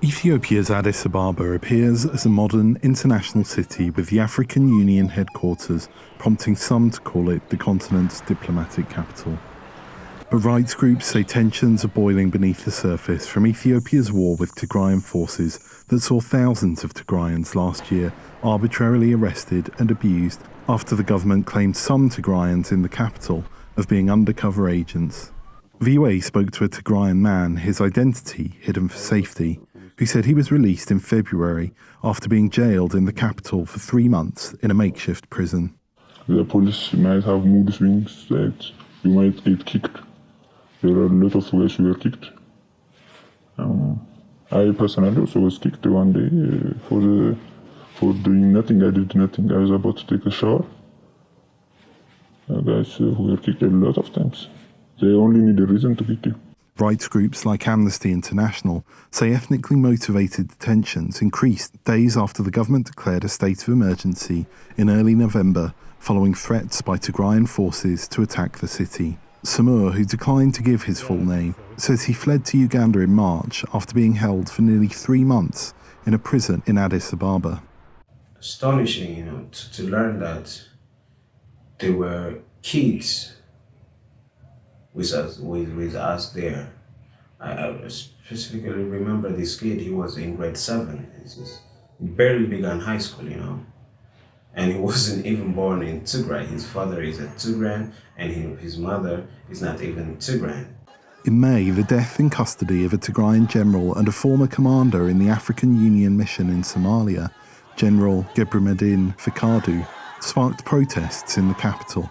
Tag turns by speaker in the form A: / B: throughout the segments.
A: Ethiopia's Addis Ababa appears as a modern international city with the African Union headquarters, prompting some to call it the continent's diplomatic capital. But rights groups say tensions are boiling beneath the surface from Ethiopia's war with Tigrayan forces that saw thousands of Tigrayans last year arbitrarily arrested and abused after the government claimed some Tigrayans in the capital of being undercover agents. VOA spoke to a Tigrayan man, his identity hidden for safety, who said he was released in February after being jailed in the capital for 3 months in a makeshift prison.
B: The police might have mood swings that you might get kicked. There are a lot of ways we were kicked. I personally also was kicked one day for doing nothing. I did nothing. I was about to take a shower. Guys who were kicked a lot of times. They only need a reason to kick you.
A: Rights groups like Amnesty International say ethnically motivated detentions increased days after the government declared a state of emergency in early November following threats by Tigrayan forces to attack the city. Samur, who declined to give his full name, says he fled to Uganda in March after being held for nearly 3 months in a prison in Addis Ababa.
C: Astonishing, to learn that there were kids with us there. I specifically remember this kid. He was in grade 7. He barely began high school, and he wasn't even born in Tigray. His father is a Tigrayan, and his mother is not even Tigrayan.
A: In May, the death in custody of a Tigrayan general and a former commander in the African Union mission in Somalia, General Gebremeddin Fikadu, sparked protests in the capital.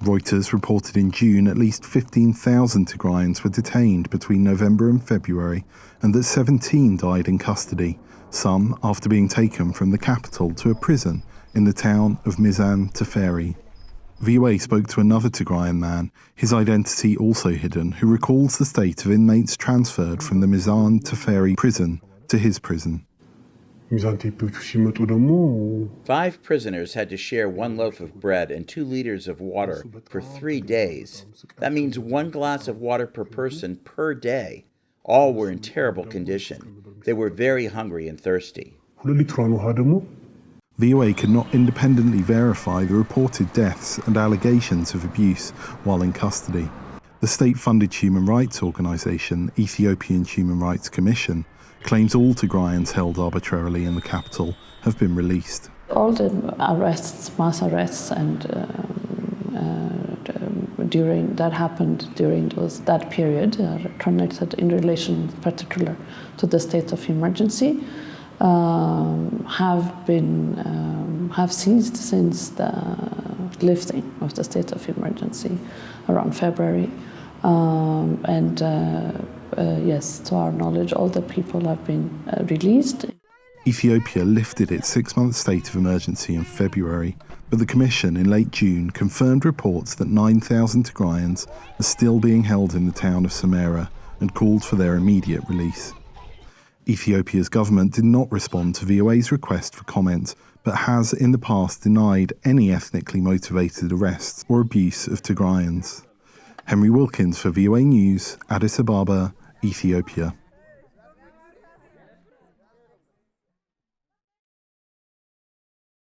A: Reuters reported in June at least 15,000 Tigrayans were detained between November and February, and that 17 died in custody, some after being taken from the capital to a prison in the town of Mizan Teferi. VOA spoke to another Tigrayan man, his identity also hidden, who recalls the state of inmates transferred from the Mizan Teferi prison to his prison.
D: 5 prisoners had to share 1 loaf of bread and 2 liters of water for 3 days. That means 1 glass of water per person per day. All were in terrible condition. They were very hungry and thirsty.
A: VOA could not independently verify the reported deaths and allegations of abuse while in custody. The state-funded human rights organisation, Ethiopian Human Rights Commission, claims all Tigrayans held arbitrarily in the capital have been released.
E: All the arrests, mass arrests, and that happened during that period are connected in relation, in particular, to the state of emergency. Have ceased since the lifting of the state of emergency around February. Yes, to our knowledge, all the people have been released.
A: Ethiopia lifted its 6-month state of emergency in February, but the Commission in late June confirmed reports that 9,000 Tigrayans are still being held in the town of Samara and called for their immediate release. Ethiopia's government did not respond to VOA's request for comment, but has in the past denied any ethnically motivated arrests or abuse of Tigrayans. Henry Wilkins for VOA News, Addis Ababa, Ethiopia.